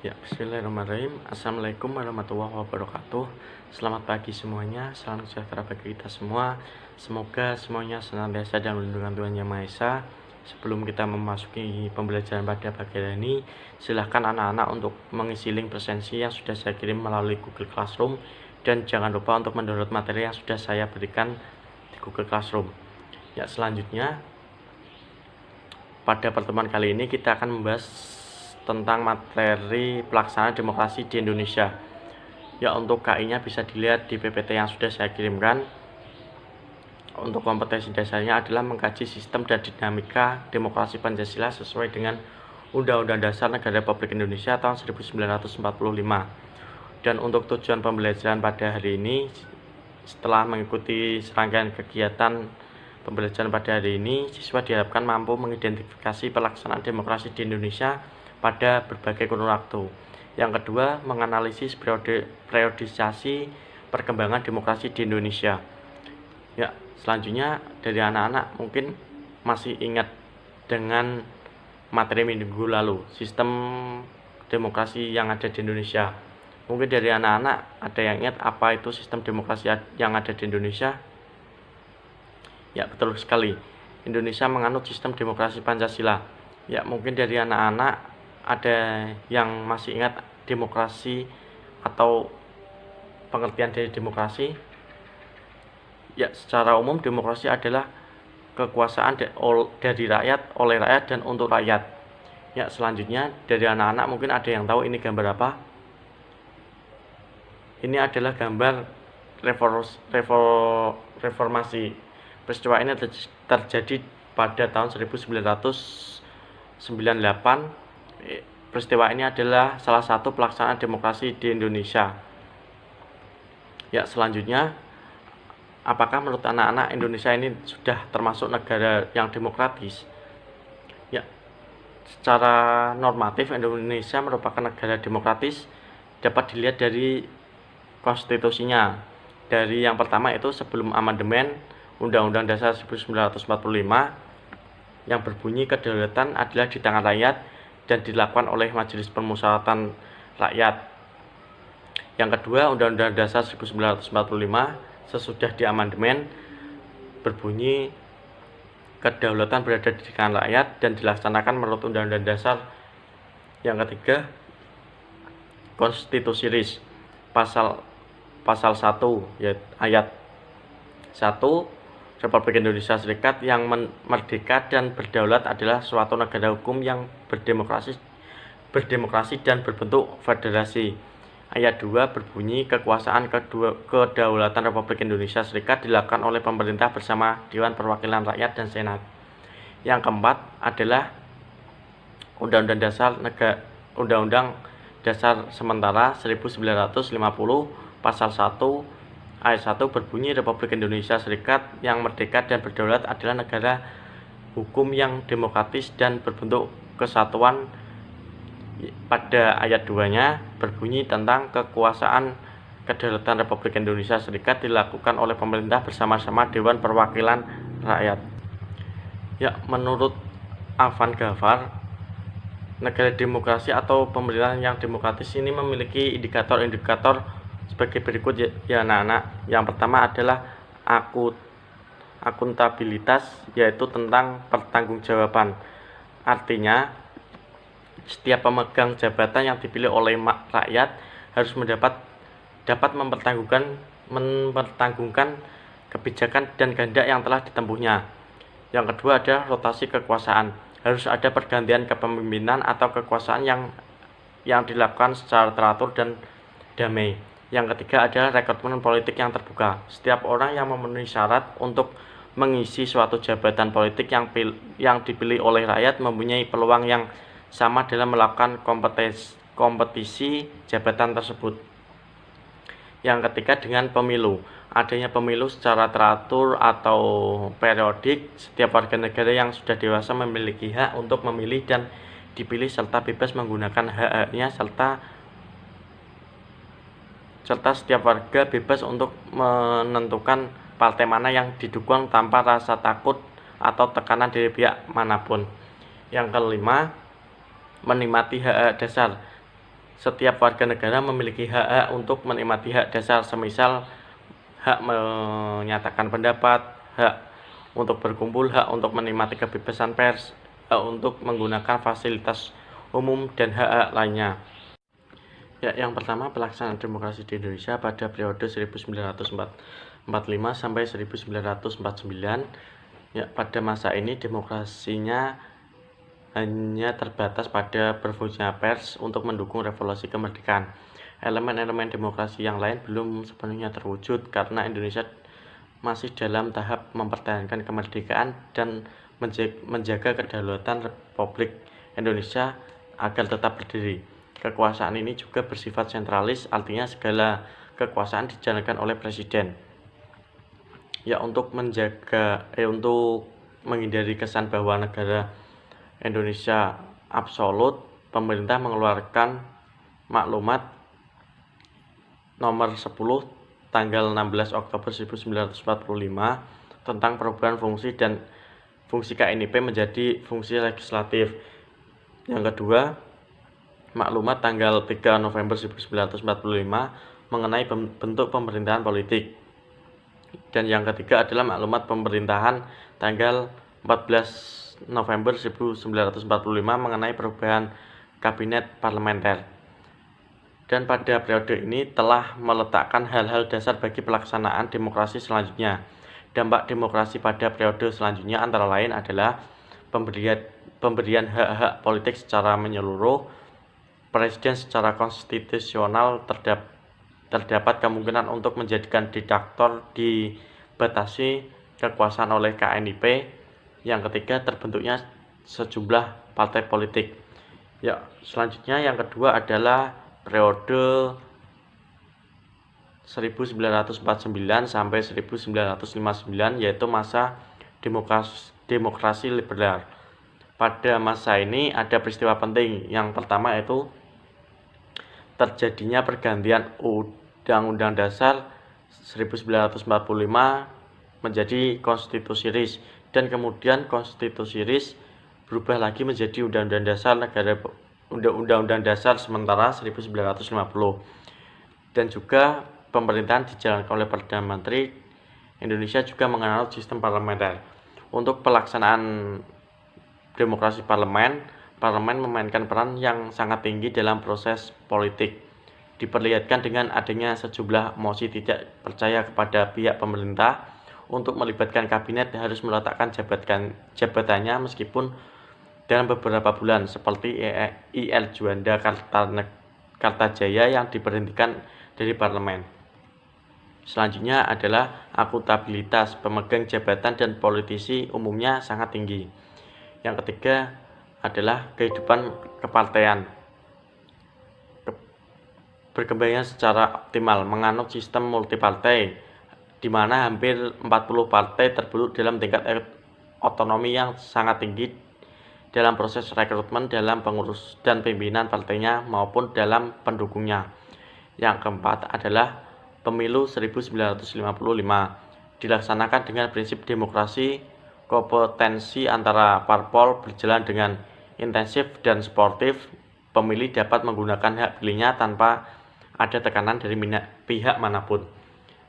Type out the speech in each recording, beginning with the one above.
Ya, bismillahirrahmanirrahim. Assalamualaikum warahmatullahi wabarakatuh. Selamat pagi semuanya, salam sejahtera bagi kita semua. Semoga semuanya senantiasa dalam lindungan Tuhan Yang Maha Esa. Sebelum kita memasuki pembelajaran pada pagi hari ini, silahkan anak-anak untuk mengisi link presensi yang sudah saya kirim melalui Google Classroom. Dan jangan lupa untuk mendownload materi yang sudah saya berikan di Google Classroom. Ya, selanjutnya pada pertemuan kali ini kita akan membahas tentang materi pelaksanaan demokrasi di Indonesia. Ya, untuk KI-nya bisa dilihat di PPT yang sudah saya kirimkan. Untuk kompetensi dasarnya adalah mengkaji sistem dan dinamika demokrasi Pancasila sesuai dengan Undang-Undang Dasar Negara Republik Indonesia tahun 1945. Dan untuk tujuan pembelajaran pada hari ini, setelah mengikuti serangkaian kegiatan pembelajaran pada hari ini, siswa diharapkan mampu mengidentifikasi pelaksanaan demokrasi di Indonesia pada berbagai kurun waktu. Yang kedua, menganalisis periodisasi perkembangan demokrasi di Indonesia. Ya, selanjutnya dari anak-anak mungkin masih ingat dengan materi minggu lalu, sistem demokrasi yang ada di Indonesia. Mungkin dari anak-anak ada yang ingat apa itu sistem demokrasi yang ada di Indonesia? Ya, betul sekali. Indonesia menganut sistem demokrasi Pancasila. Ya, mungkin dari anak-anak ada yang masih ingat demokrasi atau pengertian dari demokrasi. Ya, secara umum demokrasi adalah kekuasaan dari rakyat, oleh rakyat, dan untuk rakyat. Ya, selanjutnya dari anak-anak mungkin ada yang tahu ini gambar apa? Ini adalah gambar reformasi. Peristiwa ini terjadi pada tahun 1998. Peristiwa ini adalah salah satu pelaksanaan demokrasi di Indonesia. Ya, selanjutnya, apakah menurut anak-anak Indonesia ini sudah termasuk negara yang demokratis? Ya, secara normatif Indonesia merupakan negara demokratis dapat dilihat dari konstitusinya. Dari yang pertama itu sebelum amandemen Undang-Undang Dasar 1945 yang berbunyi kedaulatan adalah di tangan rakyat dan dilakukan oleh Majelis Permusyawaratan Rakyat. Yang kedua, Undang-Undang Dasar 1945 sesudah diamandemen berbunyi kedaulatan berada di tangan rakyat dan dilaksanakan menurut Undang-Undang Dasar. Yang ketiga, Konstitusi RIS pasal 1 ayat 1, Republik Indonesia Serikat yang merdeka dan berdaulat adalah suatu negara hukum yang berdemokrasi dan berbentuk federasi. Ayat 2 berbunyi kekuasaan kedaulatan Republik Indonesia Serikat dilakukan oleh pemerintah bersama Dewan Perwakilan Rakyat dan Senat. Yang keempat adalah Undang-Undang Dasar Sementara 1950 pasal 1 ayat 1 berbunyi Republik Indonesia Serikat yang merdeka dan berdaulat adalah negara hukum yang demokratis dan berbentuk kesatuan. Pada ayat 2-nya berbunyi tentang kekuasaan kedaulatan Republik Indonesia Serikat dilakukan oleh pemerintah bersama-sama Dewan Perwakilan Rakyat. Ya, menurut Afan Ghaffar, negara demokrasi atau pemerintahan yang demokratis ini memiliki indikator sebagai berikut ya anak-anak. Yang pertama adalah akuntabilitas, yaitu tentang pertanggungjawaban. Artinya setiap pemegang jabatan yang dipilih oleh rakyat harus dapat mempertanggungan kebijakan dan kehendak yang telah ditempuhnya. Yang kedua adalah rotasi kekuasaan. Harus ada pergantian kepemimpinan atau kekuasaan yang dilakukan secara teratur dan damai. Yang ketiga adalah rekrutmen politik yang terbuka. Setiap orang yang memenuhi syarat untuk mengisi suatu jabatan politik yang dipilih oleh rakyat mempunyai peluang yang sama dalam melakukan kompetisi jabatan tersebut. Yang ketiga dengan pemilu. Adanya pemilu secara teratur atau periodik. Setiap warga negara yang sudah dewasa memiliki hak untuk memilih dan dipilih serta bebas menggunakan hak-haknya serta setiap warga bebas untuk menentukan partai mana yang didukung tanpa rasa takut atau tekanan dari pihak manapun. Yang kelima, menikmati hak-hak dasar. Setiap warga negara memiliki hak-hak untuk menikmati hak dasar, semisal hak menyatakan pendapat, hak untuk berkumpul, hak untuk menikmati kebebasan pers, hak untuk menggunakan fasilitas umum, dan hak-hak lainnya. Ya, yang pertama, pelaksanaan demokrasi di Indonesia pada periode 1945 sampai 1949. Ya, pada masa ini demokrasinya hanya terbatas pada berfungsinya pers untuk mendukung revolusi kemerdekaan. Elemen-elemen demokrasi yang lain belum sepenuhnya terwujud karena Indonesia masih dalam tahap mempertahankan kemerdekaan dan menjaga kedaulatan Republik Indonesia agar tetap berdiri. Kekuasaan ini juga bersifat sentralis, artinya segala kekuasaan dijalankan oleh presiden. Ya, untuk menghindari kesan bahwa negara Indonesia absolut, pemerintah mengeluarkan maklumat nomor 10 tanggal 16 Oktober 1945 tentang perubahan fungsi KNIP menjadi fungsi legislatif. Yang kedua, maklumat tanggal 3 November 1945 mengenai bentuk pemerintahan politik. Dan yang ketiga adalah maklumat pemerintahan tanggal 14 November 1945 mengenai perubahan kabinet parlementer. Dan pada periode ini telah meletakkan hal-hal dasar bagi pelaksanaan demokrasi selanjutnya. Dampak demokrasi pada periode selanjutnya antara lain adalah pemberian hak-hak politik secara menyeluruh, presiden secara konstitusional terdapat kemungkinan untuk menjadikan diktator, dibatasi kekuasaan oleh KNIP. Yang ketiga, terbentuknya sejumlah partai politik. Ya, selanjutnya yang kedua adalah periode 1949 sampai 1959, yaitu masa demokrasi liberal. Pada masa ini ada peristiwa penting. Yang pertama yaitu terjadinya pergantian Undang-Undang Dasar 1945 menjadi Konstitusi RIS, dan kemudian Konstitusi RIS berubah lagi menjadi Undang-Undang Dasar sementara 1950. Dan juga pemerintahan dijalankan oleh Perdana Menteri. Indonesia juga menganut sistem parlementer. Untuk pelaksanaan demokrasi parlemen memainkan peran yang sangat tinggi dalam proses politik. Diperlihatkan dengan adanya sejumlah mosi tidak percaya kepada pihak pemerintah. Untuk melibatkan kabinet harus meletakkan jabatannya meskipun dalam beberapa bulan, seperti IL Juanda Kartajaya yang diberhentikan dari parlemen. Selanjutnya adalah akuntabilitas. Pemegang jabatan dan politisi umumnya sangat tinggi. Yang ketiga adalah kehidupan kepartean. Berkembangnya secara optimal, menganut sistem multipartai, di mana hampir 40 partai terbentuk dalam tingkat otonomi yang sangat tinggi dalam proses rekrutmen dalam pengurus dan pimpinan partainya maupun dalam pendukungnya. Yang keempat adalah pemilu 1955, dilaksanakan dengan prinsip demokrasi. Kompetensi antara parpol berjalan dengan intensif dan sportif. Pemilih dapat menggunakan hak pilihnya tanpa ada tekanan dari pihak manapun.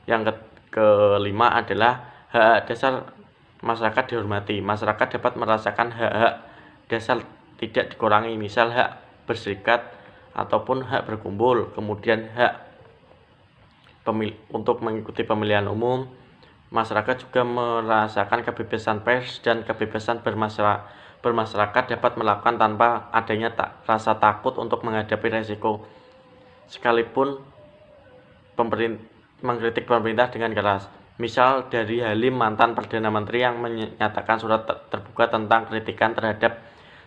Yang kelima adalah hak dasar masyarakat dihormati. Masyarakat dapat merasakan hak-hak dasar tidak dikurangi, misal hak berserikat ataupun hak berkumpul, kemudian hak untuk mengikuti pemilihan umum. Masyarakat juga merasakan kebebasan pers dan kebebasan bermasyarakat dapat melakukan tanpa adanya rasa takut untuk menghadapi resiko, sekalipun mengkritik pemerintah dengan keras. Misal dari Halim, mantan Perdana Menteri, yang menyatakan surat terbuka tentang kritikan terhadap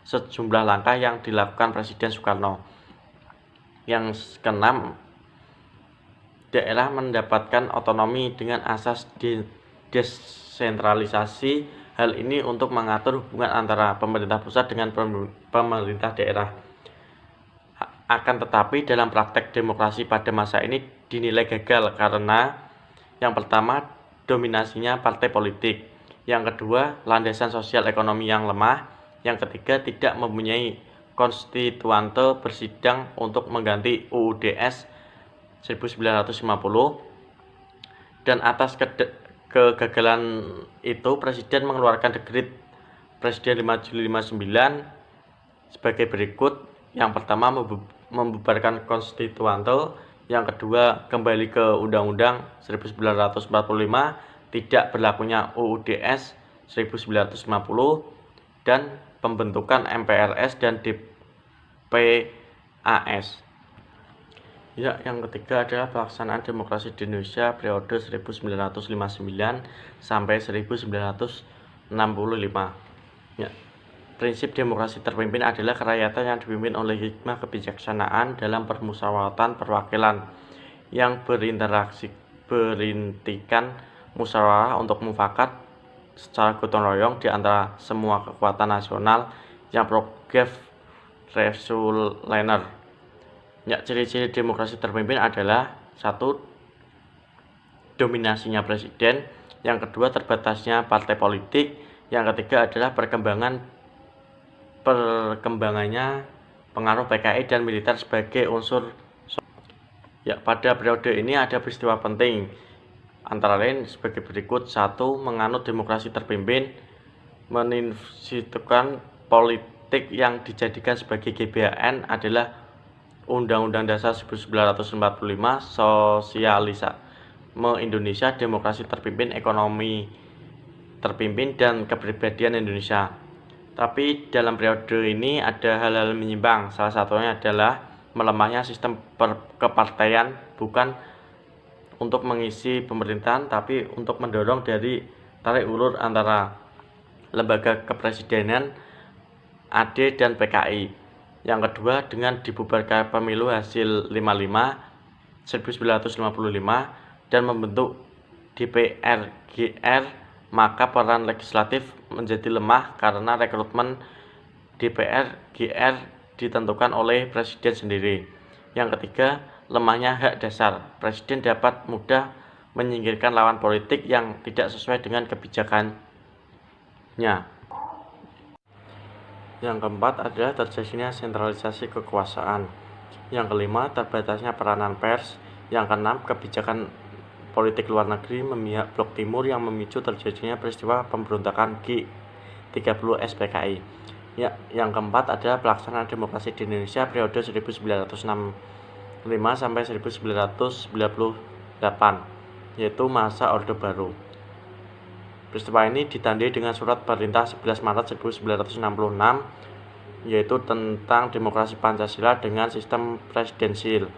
sejumlah langkah yang dilakukan Presiden Soekarno. Yang keenam, daerah mendapatkan otonomi dengan asas desentralisasi. Hal ini untuk mengatur hubungan antara pemerintah pusat dengan pemerintah daerah. Akan tetapi dalam praktek demokrasi pada masa ini dinilai gagal karena yang pertama, dominasinya partai politik. Yang kedua, landasan sosial ekonomi yang lemah. Yang ketiga, tidak mempunyai konstituante bersidang untuk mengganti UUDS 1950, dan atas kegagalan itu Presiden mengeluarkan dekret Presiden 5 Juli 59 sebagai berikut. Yang pertama, membubarkan konstituante. Yang kedua, kembali ke Undang-Undang 1945, tidak berlakunya UUDS 1950, dan pembentukan MPRS dan DPAS. Ya, yang ketiga adalah pelaksanaan demokrasi di Indonesia periode 1959 sampai 1965. Ya, prinsip demokrasi terpimpin adalah kerakyatan yang dipimpin oleh hikmah kebijaksanaan dalam permusyawaratan perwakilan yang berintikan musyawarah untuk mufakat secara gotong royong di antara semua kekuatan nasional yang progresif resolusioner. Ya, ciri-ciri demokrasi terpimpin adalah: 1. Dominasinya presiden. Yang kedua, terbatasnya partai politik. Yang ketiga adalah perkembangannya pengaruh PKI dan militer sebagai unsur. Ya, pada periode ini ada peristiwa penting, antara lain sebagai berikut. 1. Menganut demokrasi terpimpin, meninstitusikan politik yang dijadikan sebagai GBHN adalah Undang-Undang Dasar 1945, Sosialisme Indonesia, Demokrasi Terpimpin, Ekonomi Terpimpin, dan Kepribadian Indonesia. Tapi dalam periode ini ada hal-hal menyimpang. Salah satunya adalah melemahnya sistem kepartaian, bukan untuk mengisi pemerintahan tapi untuk mendorong dari tarik ulur antara lembaga kepresidenan, AD, dan PKI. Yang kedua, dengan dibubarkan pemilu hasil 1955 dan membentuk DPR-GR, maka peran legislatif menjadi lemah karena rekrutmen DPR-GR ditentukan oleh presiden sendiri. Yang ketiga, lemahnya hak dasar. Presiden dapat mudah menyingkirkan lawan politik yang tidak sesuai dengan kebijakannya. Yang keempat adalah terjadinya sentralisasi kekuasaan. Yang kelima, terbatasnya peranan pers. Yang keenam, kebijakan politik luar negeri memihak Blok Timur yang memicu terjadinya peristiwa pemberontakan G30 SPKI. Ya, yang keempat adalah pelaksanaan demokrasi di Indonesia periode 1965 sampai 1998, yaitu masa Orde Baru. Peristiwa ini ditandai dengan surat perintah 11 Maret 1966, yaitu tentang demokrasi Pancasila dengan sistem presidensil.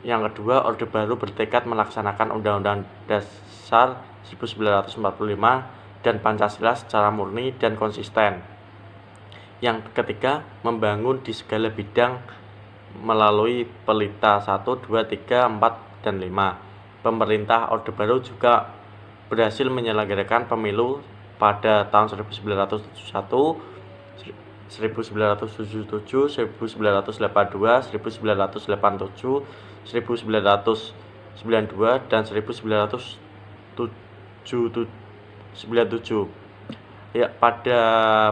Yang kedua, Orde Baru bertekad melaksanakan Undang-Undang Dasar 1945 dan Pancasila secara murni dan konsisten. Yang ketiga, membangun di segala bidang melalui Pelita 1, 2, 3, 4, dan 5. Pemerintah Orde Baru juga berhasil menyelenggarakan pemilu pada tahun 1971, 1977, 1982, 1987, 1992, dan 1997. Ya, pada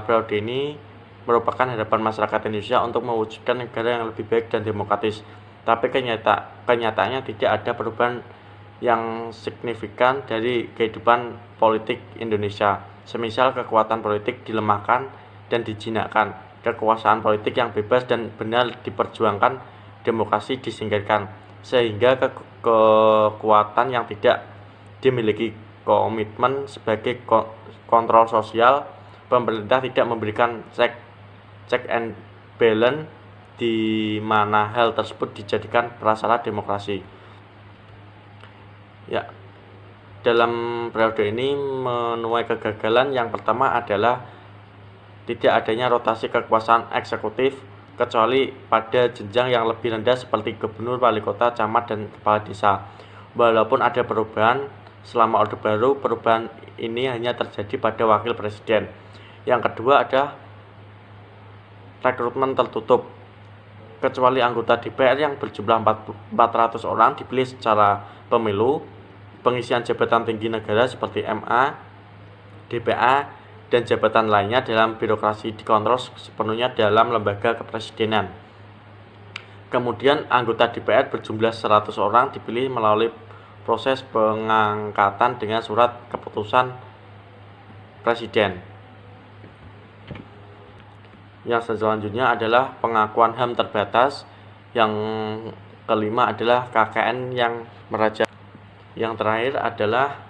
periode ini merupakan harapan masyarakat Indonesia untuk mewujudkan negara yang lebih baik dan demokratis. Tapi kenyataannya tidak ada perubahan yang signifikan dari kehidupan politik Indonesia. Semisal kekuatan politik dilemahkan dan dijinakkan, kekuasaan politik yang bebas dan benar diperjuangkan, demokrasi disingkirkan, sehingga kekuatan yang tidak dimiliki komitmen sebagai kontrol sosial. Pemerintah tidak memberikan check and balance di mana hal tersebut dijadikan prasyarat demokrasi. Ya, dalam periode ini menuai kegagalan. Yang pertama adalah tidak adanya rotasi kekuasaan eksekutif kecuali pada jenjang yang lebih rendah seperti gubernur, wali kota, camat, dan kepala desa. Walaupun ada perubahan selama Orde Baru, perubahan ini hanya terjadi pada wakil presiden. Yang kedua ada rekrutmen tertutup. Kecuali anggota DPR yang berjumlah 400 orang dipilih secara pemilu, pengisian jabatan tinggi negara seperti MA, DPA, dan jabatan lainnya dalam birokrasi dikontrol sepenuhnya dalam lembaga kepresidenan. Kemudian anggota DPR berjumlah 100 orang dipilih melalui proses pengangkatan dengan surat keputusan presiden. Yang selanjutnya adalah pengakuan HAM terbatas. Yang kelima adalah KKN yang meraja. Yang terakhir adalah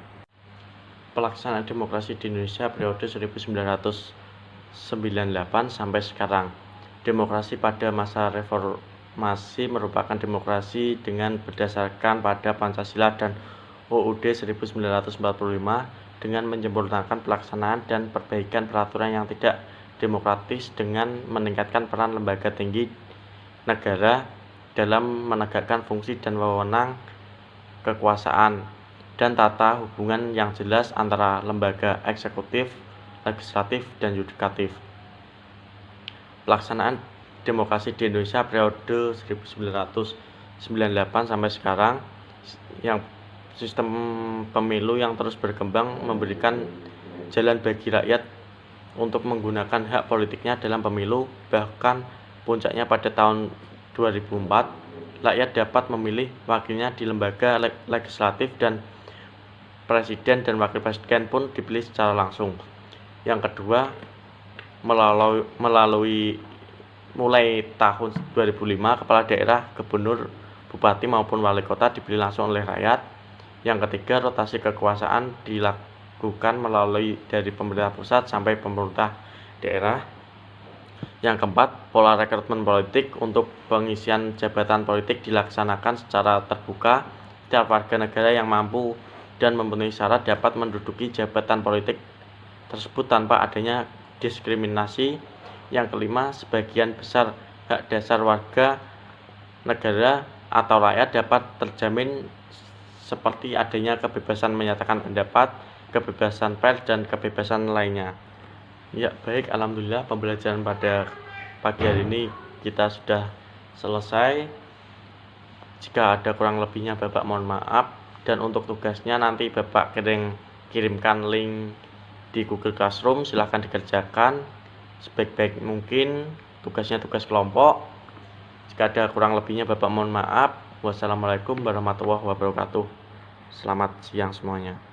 pelaksanaan demokrasi di Indonesia periode 1998 sampai sekarang. Demokrasi pada masa reformasi merupakan demokrasi dengan berdasarkan pada Pancasila dan UUD 1945 dengan menyempurnakan pelaksanaan dan perbaikan peraturan yang tidak demokratis dengan meningkatkan peran lembaga tinggi negara dalam menegakkan fungsi dan wewenang kekuasaan dan tata hubungan yang jelas antara lembaga eksekutif, legislatif, dan yudikatif. Pelaksanaan demokrasi di Indonesia periode 1998 sampai sekarang, yang sistem pemilu yang terus berkembang memberikan jalan bagi rakyat untuk menggunakan hak politiknya dalam pemilu. Bahkan puncaknya pada tahun 2004, rakyat dapat memilih wakilnya di lembaga legislatif dan presiden dan wakil presiden pun dipilih secara langsung. Yang kedua, mulai tahun 2005, kepala daerah, gubernur, bupati maupun wali kota dipilih langsung oleh rakyat. Yang ketiga, rotasi kekuasaan dilakukan melalui dari pemerintah pusat sampai pemerintah daerah. Yang keempat, pola rekrutmen politik untuk pengisian jabatan politik dilaksanakan secara terbuka. Setiap warga negara yang mampu dan memenuhi syarat dapat menduduki jabatan politik tersebut tanpa adanya diskriminasi. Yang kelima, sebagian besar hak dasar warga negara atau rakyat dapat terjamin seperti adanya kebebasan menyatakan pendapat, kebebasan pers, dan kebebasan lainnya. Ya, baik, alhamdulillah pembelajaran pada pagi hari ini kita sudah selesai. Jika ada kurang lebihnya Bapak mohon maaf. Dan untuk tugasnya nanti Bapak kirimkan link di Google Classroom, silahkan dikerjakan sebaik-baik mungkin. Tugasnya tugas kelompok. Jika ada kurang lebihnya Bapak mohon maaf. Wassalamualaikum warahmatullahi wabarakatuh. Selamat siang semuanya.